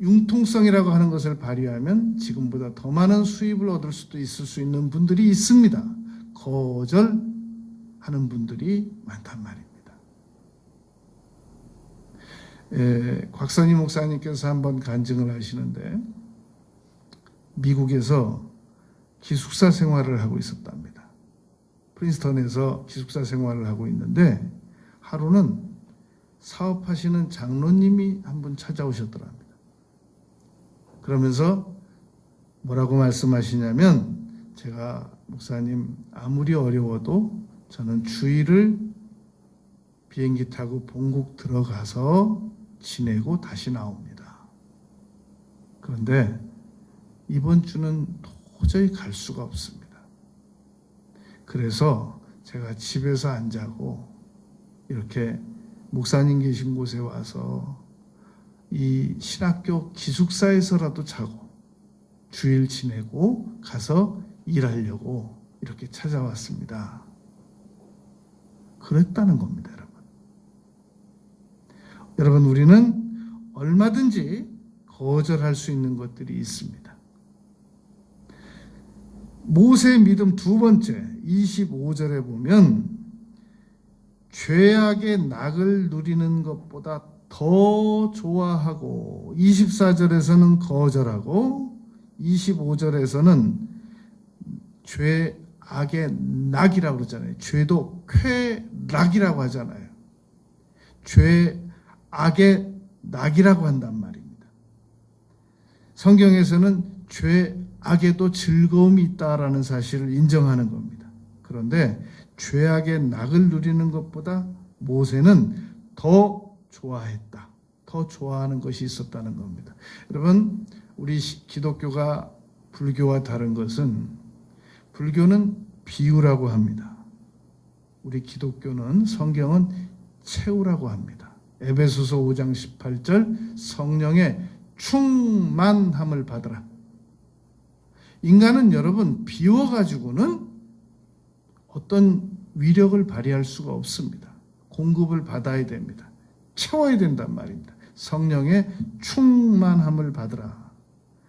Speaker 1: 융통성이라고 하는 것을 발휘하면 지금보다 더 많은 수입을 얻을 수도 있을 수 있는 분들이 있습니다. 거절하는 분들이 많단 말입니다. 곽선희 목사님께서 한번 간증을 하시는데 미국에서 기숙사 생활을 하고 있었답니다. 프린스턴에서 기숙사 생활을 하고 있는데 하루는 사업하시는 장로님이 한 분 찾아오셨더랍니다. 그러면서 뭐라고 말씀하시냐면, 제가 목사님 아무리 어려워도 저는 주일을 비행기 타고 본국 들어가서 지내고 다시 나옵니다. 그런데 이번 주는 도저히 갈 수가 없습니다. 그래서 제가 집에서 안 자고 이렇게 목사님 계신 곳에 와서 이 신학교 기숙사에서라도 자고 주일 지내고 가서 일하려고 이렇게 찾아왔습니다. 그랬다는 겁니다, 여러분. 여러분, 우리는 얼마든지 거절할 수 있는 것들이 있습니다. 모세의 믿음 두 번째, 25절에 보면 죄악의 낙을 누리는 것보다 더 좋아하고, 24절에서는 거절하고 25절에서는 죄악의 낙이라고 그러잖아요. 죄도 쾌락이라고 하잖아요. 죄악의 낙이라고 한단 말입니다. 성경에서는 죄악에도 즐거움이 있다라는 사실을 인정하는 겁니다. 그런데 죄악의 낙을 누리는 것보다 모세는 더 좋아했다. 더 좋아하는 것이 있었다는 겁니다. 여러분, 우리 기독교가 불교와 다른 것은, 불교는 비유라고 합니다. 우리 기독교는, 성경은 채우라고 합니다. 에베소서 5장 18절, 성령의 충만함을 받으라. 인간은 여러분 비워가지고는 어떤 위력을 발휘할 수가 없습니다. 공급을 받아야 됩니다. 채워야 된단 말입니다. 성령의 충만함을 받으라.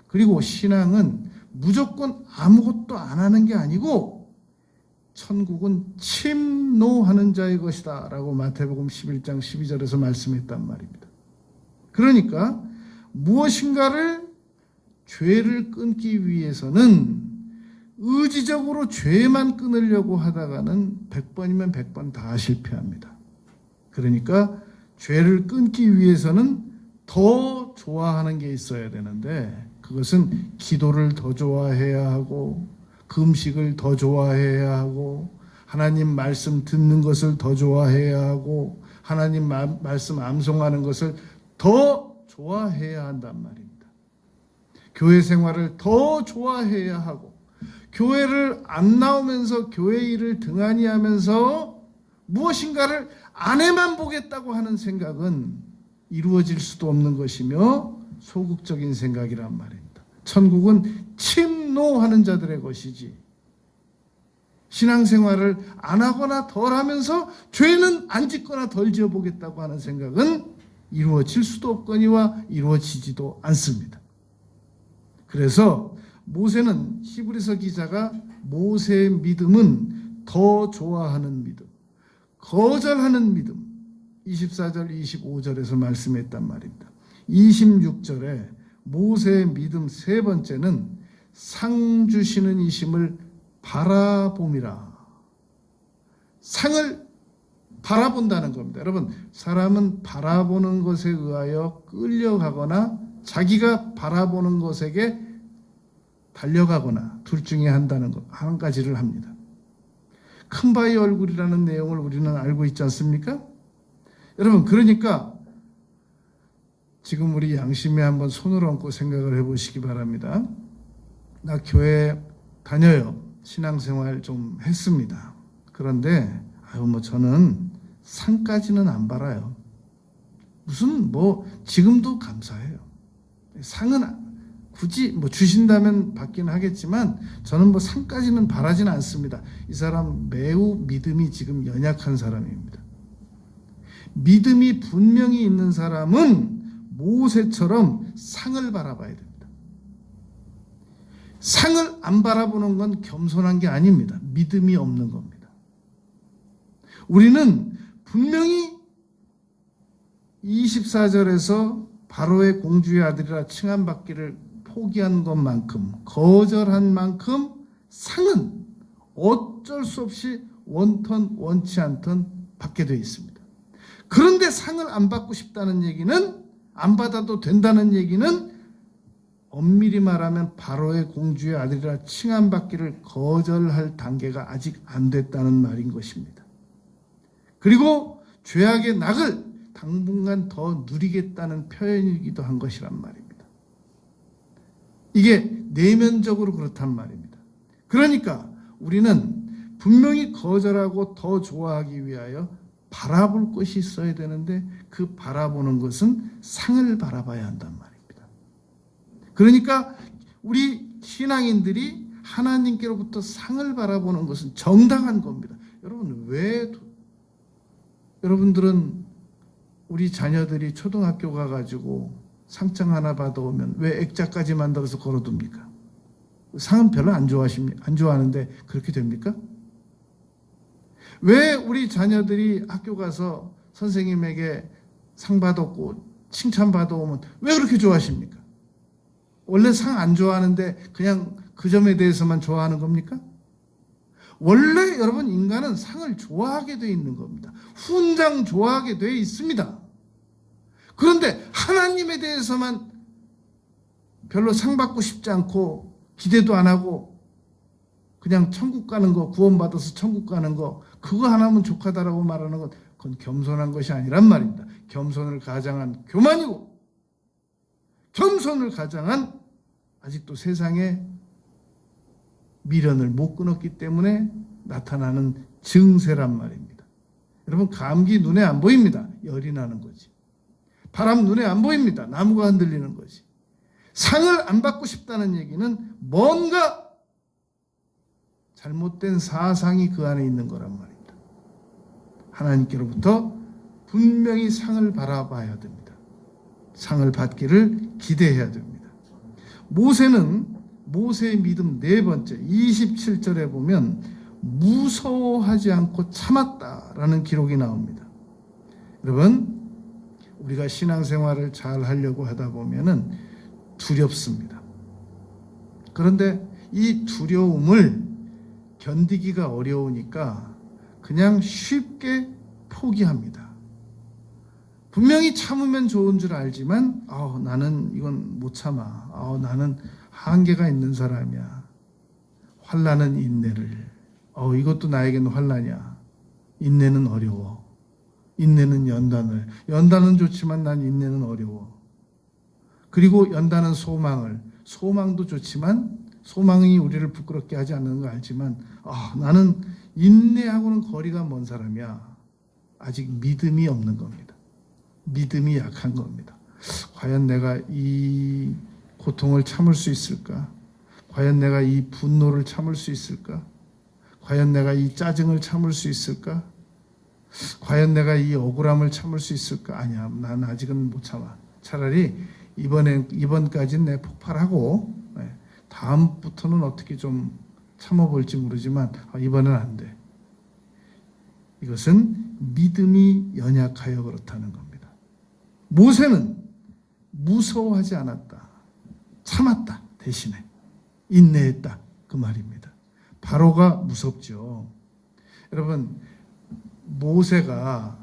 Speaker 1: 그리고 신앙은 무조건 아무것도 안 하는 게 아니고 천국은 침노하는 자의 것이다 라고 마태복음 11장 12절에서 말씀했단 말입니다. 그러니까 무엇인가를, 죄를 끊기 위해서는 의지적으로 죄만 끊으려고 하다가는 100번이면 100번 다 실패합니다. 그러니까 죄를 끊기 위해서는 더 좋아하는 게 있어야 되는데, 그것은 기도를 더 좋아해야 하고, 금식을 더 좋아해야 하고, 하나님 말씀 듣는 것을 더 좋아해야 하고, 하나님 말씀 암송하는 것을 더 좋아해야 한단 말입니다. 교회 생활을 더 좋아해야 하고, 교회를 안 나오면서 교회 일을 등한히 하면서 무엇인가를 아내만 보겠다고 하는 생각은 이루어질 수도 없는 것이며 소극적인 생각이란 말입니다. 천국은 침노하는 자들의 것이지, 신앙생활을 안 하거나 덜 하면서 죄는 안 짓거나 덜 지어보겠다고 하는 생각은 이루어질 수도 없거니와 이루어지지도 않습니다. 그래서 모세는, 히브리서 기자가 모세의 믿음은 더 좋아하는 믿음, 거절하는 믿음, 24절 25절에서 말씀했단 말입니다. 26절에 모세의 믿음 세 번째는 상 주시는 이심을 바라봄이라. 상을 바라본다는 겁니다. 여러분, 사람은 바라보는 것에 의하여 끌려가거나 자기가 바라보는 것에게 달려가거나 둘 중에 한다는 것, 한 가지를 합니다. 큰 바위 얼굴이라는 내용을 우리는 알고 있지 않습니까? 여러분, 그러니까 지금 우리 양심에 한번 손을 얹고 생각을 해보시기 바랍니다. 나 교회 다녀요. 신앙생활 좀 했습니다. 그런데 저는 상까지는 안 바라요. 무슨 지금도 감사해요. 상은 굳이 주신다면 받기는 하겠지만 저는 상까지는 바라지는 않습니다. 이 사람 매우 믿음이 지금 연약한 사람입니다. 믿음이 분명히 있는 사람은 모세처럼 상을 바라봐야 됩니다. 상을 안 바라보는 건 겸손한 게 아닙니다. 믿음이 없는 겁니다. 우리는 분명히 24절에서 바로의 공주의 아들이라 칭함받기를 포기한 것만큼, 거절한 만큼 상은 어쩔 수 없이 원턴 원치 않던 받게 되어 있습니다. 그런데 상을 안 받고 싶다는 얘기는, 안 받아도 된다는 얘기는 엄밀히 말하면 바로의 공주의 아들이라 칭함받기를 거절할 단계가 아직 안 됐다는 말인 것입니다. 그리고 죄악의 낙을 당분간 더 누리겠다는 표현이기도 한 것이란 말입니다. 이게 내면적으로 그렇단 말입니다. 그러니까 우리는 분명히 거절하고 더 좋아하기 위하여 바라볼 것이 있어야 되는데 그 바라보는 것은 상을 바라봐야 한단 말입니다. 그러니까 우리 신앙인들이 하나님께로부터 상을 바라보는 것은 정당한 겁니다. 여러분, 왜 여러분들은 우리 자녀들이 초등학교 가가지고 상장 하나 받아오면 왜 액자까지 만들어서 걸어둡니까? 상은 별로 안 좋아하는데 그렇게 됩니까? 왜 우리 자녀들이 학교 가서 선생님에게 상 받았고 칭찬 받아오면 왜 그렇게 좋아하십니까? 원래 상 안 좋아하는데 그냥 그 점에 대해서만 좋아하는 겁니까? 원래 여러분 인간은 상을 좋아하게 되어 있는 겁니다. 훈장 좋아하게 되어 있습니다. 그런데 하나님에 대해서만 별로 상 받고 싶지 않고 기대도 안 하고 그냥 천국 가는 거, 구원받아서 천국 가는 거, 그거 하나면 족하다라고 말하는 것, 그건 겸손한 것이 아니란 말입니다. 겸손을 가장한 교만이고 겸손을 가장한 아직도 세상에 미련을 못 끊었기 때문에 나타나는 증세란 말입니다. 여러분, 감기 눈에 안 보입니다. 열이 나는 거지. 바람 눈에 안 보입니다. 나무가 흔들리는 거지. 상을 안 받고 싶다는 얘기는 뭔가 잘못된 사상이 그 안에 있는 거란 말입니다. 하나님께로부터 분명히 상을 바라봐야 됩니다. 상을 받기를 기대해야 됩니다. 모세의 믿음 네 번째 27절에 보면 무서워하지 않고 참았다라는 기록이 나옵니다. 여러분, 우리가 신앙생활을 잘 하려고 하다 보면은 두렵습니다. 그런데 이 두려움을 견디기가 어려우니까 그냥 쉽게 포기합니다. 분명히 참으면 좋은 줄 알지만 나는 이건 못 참아. 나는 한계가 있는 사람이야. 환난은 인내를. 이것도 나에게는 환난이야. 인내는 어려워. 인내는 연단을. 연단은 좋지만 난 인내는 어려워. 그리고 연단은 소망을. 소망도 좋지만 소망이 우리를 부끄럽게 하지 않는 거 알지만 나는 인내하고는 거리가 먼 사람이야. 아직 믿음이 없는 겁니다. 믿음이 약한 겁니다. 과연 내가 이 고통을 참을 수 있을까? 과연 내가 이 분노를 참을 수 있을까? 과연 내가 이 짜증을 참을 수 있을까? 과연 내가 이 억울함을 참을 수 있을까? 아니야, 난 아직은 못 참아. 차라리 이번까지는 내 폭발하고 다음부터는 어떻게 좀 참아볼지 모르지만 이번엔 안 돼. 이것은 믿음이 연약하여 그렇다는 겁니다. 모세는 무서워하지 않았다. 참았다. 대신에 인내했다. 그 말입니다. 바로가 무섭죠. 여러분, 모세가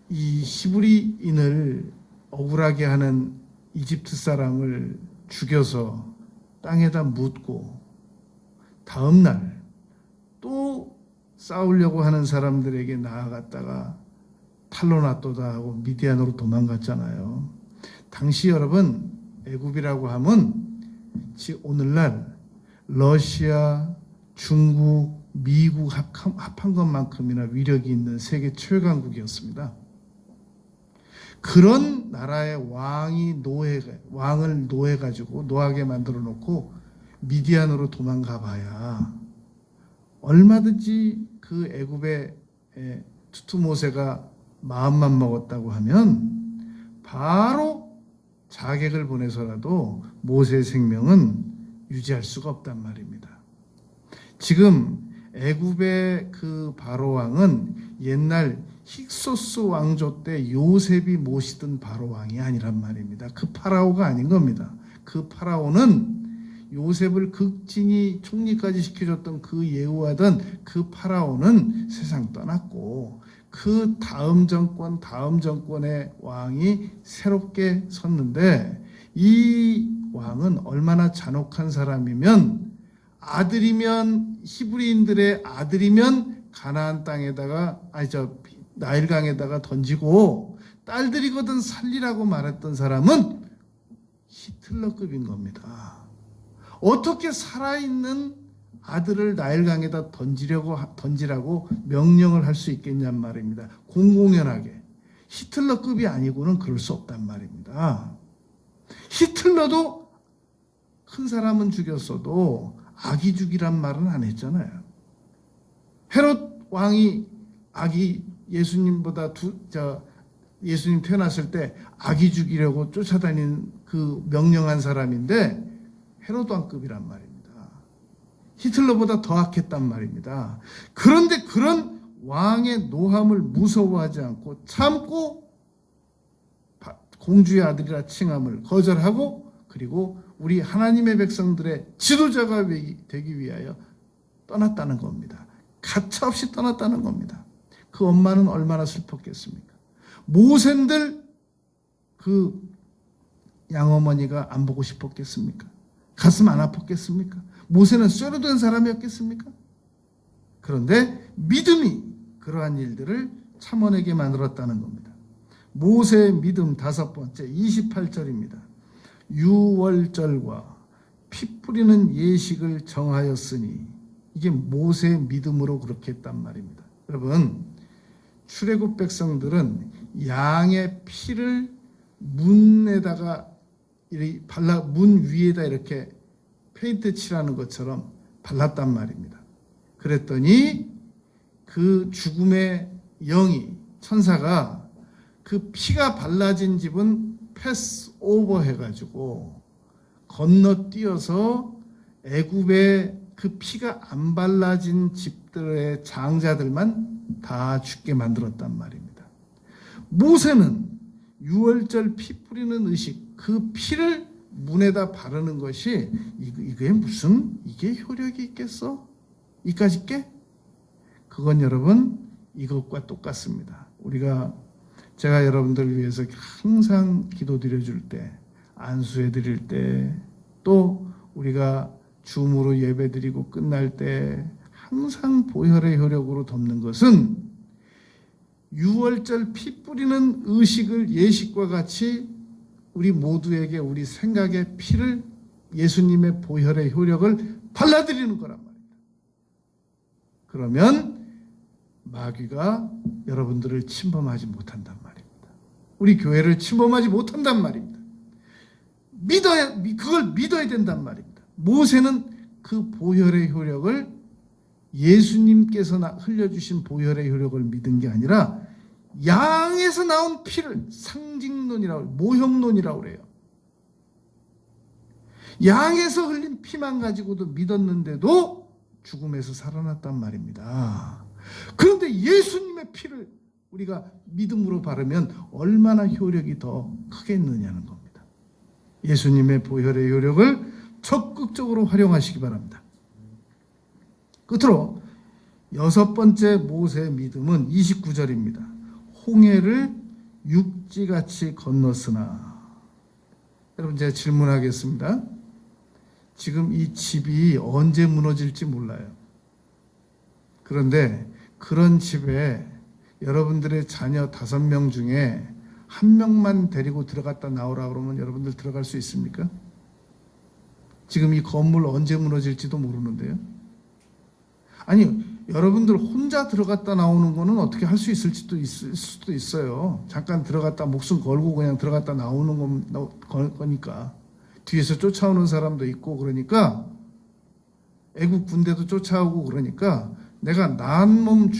Speaker 1: 이 히브리인을 억울하게 하는 이집트 사람을 죽여서 땅에다 묻고 다음 날 또 싸우려고 하는 사람들에게 나아갔다가 탈로나또다 하고 미디안으로 도망갔잖아요. 당시 여러분, 애굽이라고 하면 오늘날 러시아, 중국, 미국 합한 것만큼이나 위력이 있는 세계 최강국이었습니다. 그런 나라의 왕을 노해가지고 노하게 만들어 놓고 미디안으로 도망가 봐야 얼마든지 그 애굽의 투투모세가 마음만 먹었다고 하면 바로 자객을 보내서라도 모세의 생명은 유지할 수가 없단 말입니다. 지금 애굽의 그 바로 왕은 옛날 힉소스 왕조 때 요셉이 모시던 바로 왕이 아니란 말입니다. 그 파라오가 아닌 겁니다. 그 파라오는 요셉을 극진히 총리까지 시켜줬던 그 예우하던 그 파라오는 세상 떠났고 그 다음 정권의 왕이 새롭게 섰는데 이 왕은 얼마나 잔혹한 사람이면 아들이면 히브리인들의 아들이면 가나안 땅에다가 나일강에다가 던지고 딸들이거든 살리라고 말했던 사람은 히틀러급인 겁니다. 어떻게 살아있는 아들을 나일강에다 던지라고 명령을 할 수 있겠냔 말입니다. 공공연하게. 히틀러급이 아니고는 그럴 수 없단 말입니다. 히틀러도 큰 사람은 죽였어도 아기죽이란 말은 안 했잖아요. 헤롯 왕이 예수님 태어났을 때 아기 죽이려고 쫓아다닌 그 명령한 사람인데 헤롯 왕급이란 말입니다. 히틀러보다 더 악했단 말입니다. 그런데 그런 왕의 노함을 무서워하지 않고 참고 공주의 아들이라 칭함을 거절하고 그리고 우리 하나님의 백성들의 지도자가 되기 위하여 떠났다는 겁니다. 가차없이 떠났다는 겁니다. 그 엄마는 얼마나 슬펐겠습니까? 모센들 그 양어머니가 안 보고 싶었겠습니까? 가슴 안 아팠겠습니까? 모세는 쇠로 된 사람이었겠습니까? 그런데 믿음이 그러한 일들을 참원에게 만들었다는 겁니다. 모세의 믿음 5번째 28절입니다. 유월절과 피 뿌리는 예식을 정하였으니 이게 모세의 믿음으로 그렇게 했단 말입니다. 여러분, 출애굽 백성들은 양의 피를 문 위에다 이렇게 페인트 칠하는 것처럼 발랐단 말입니다. 그랬더니 그 죽음의 영이 천사가 그 피가 발라진 집은 패스 오버 해가지고 건너뛰어서 애굽의 그 피가 안 발라진 집들의 장자들만 다 죽게 만들었단 말입니다. 모세는 유월절 피 뿌리는 의식, 그 피를 문에다 바르는 것이 이게 효력이 있겠어? 이까짓 게? 그건 여러분 이것과 똑같습니다. 제가 여러분들을 위해서 항상 기도드려줄 때, 안수해드릴 때, 또 우리가 줌으로 예배드리고 끝날 때 항상 보혈의 효력으로 덮는 것은 유월절 피 뿌리는 의식을 예식과 같이 우리 모두에게 우리 생각의 피를 예수님의 보혈의 효력을 발라드리는 거란 말입니다. 그러면 마귀가 여러분들을 침범하지 못한단 말입니다. 우리 교회를 침범하지 못한단 말입니다. 그걸 믿어야 된단 말입니다. 모세는 그 보혈의 효력을 예수님께서 흘려주신 보혈의 효력을 믿은 게 아니라 양에서 나온 피를 상징론이라고 모형론이라고 그래요. 양에서 흘린 피만 가지고도 믿었는데도 죽음에서 살아났단 말입니다. 그런데 예수님의 피를 우리가 믿음으로 바르면 얼마나 효력이 더 크겠느냐는 겁니다. 예수님의 보혈의 효력을 적극적으로 활용하시기 바랍니다. 끝으로 6번째 모세의 믿음은 29절입니다. 홍해를 육지같이 건넜으나. 여러분, 제가 질문하겠습니다. 지금 이 집이 언제 무너질지 몰라요. 그런데 그런 집에 여러분들의 자녀 5명 중에 1명만 데리고 들어갔다 나오라 그러면 여러분들 들어갈 수 있습니까? 지금 이 건물 언제 무너질지도 모르는데요. 아니, 여러분들 혼자 들어갔다 나오는 거는 어떻게 할 수 있을 수도 있어요. 잠깐 들어갔다 목숨 걸고 그냥 들어갔다 나오는 거니까. 뒤에서 쫓아오는 사람도 있고 그러니까 애국 군대도 쫓아오고 그러니까 내가 나은 몸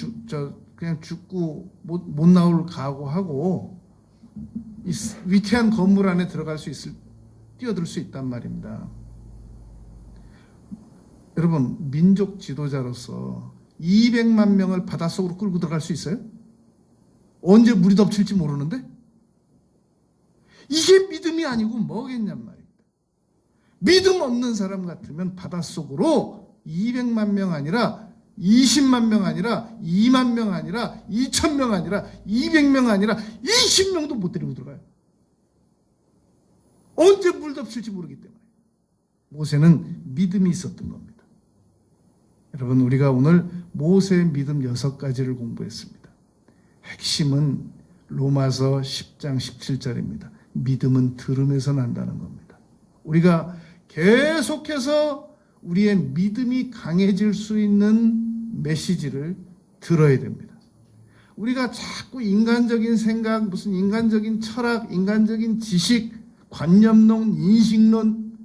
Speaker 1: 그냥 죽고 못 나올 각오하고 이 위태한 건물 안에 뛰어들 수 있단 말입니다. 여러분, 민족 지도자로서 200만 명을 바닷속으로 끌고 들어갈 수 있어요? 언제 물이 덮칠지 모르는데? 이게 믿음이 아니고 뭐겠냔 말입니다. 믿음 없는 사람 같으면 바닷속으로 200만 명 아니라 20만 명 아니라 2만 명 아니라 2,000명 아니라 200명 아니라 20명도 못 데리고 들어가요. 언제 물 덮칠지 모르기 때문에. 모세는 믿음이 있었던 겁니다. 여러분, 우리가 오늘 모세의 믿음 6가지를 공부했습니다. 핵심은 로마서 10장 17절입니다. 믿음은 들음에서 난다는 겁니다. 우리가 계속해서 우리의 믿음이 강해질 수 있는 메시지를 들어야 됩니다. 우리가 자꾸 인간적인 생각, 무슨 인간적인 철학, 인간적인 지식, 관념론, 인식론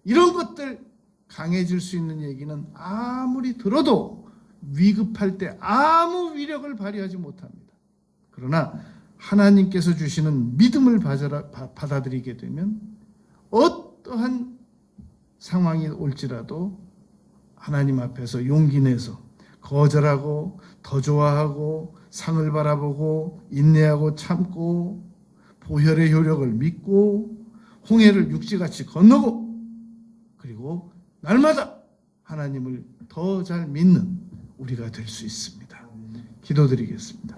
Speaker 1: 이런 것들 강해질 수 있는 얘기는 아무리 들어도 위급할 때 아무 위력을 발휘하지 못합니다. 그러나 하나님께서 주시는 믿음을 받아들이게 되면 어떠한 상황이 올지라도 하나님 앞에서 용기 내서 거절하고 더 좋아하고 상을 바라보고 인내하고 참고 보혈의 효력을 믿고 홍해를 육지같이 건너고 그리고 날마다 하나님을 더 잘 믿는 우리가 될 수 있습니다. 기도드리겠습니다.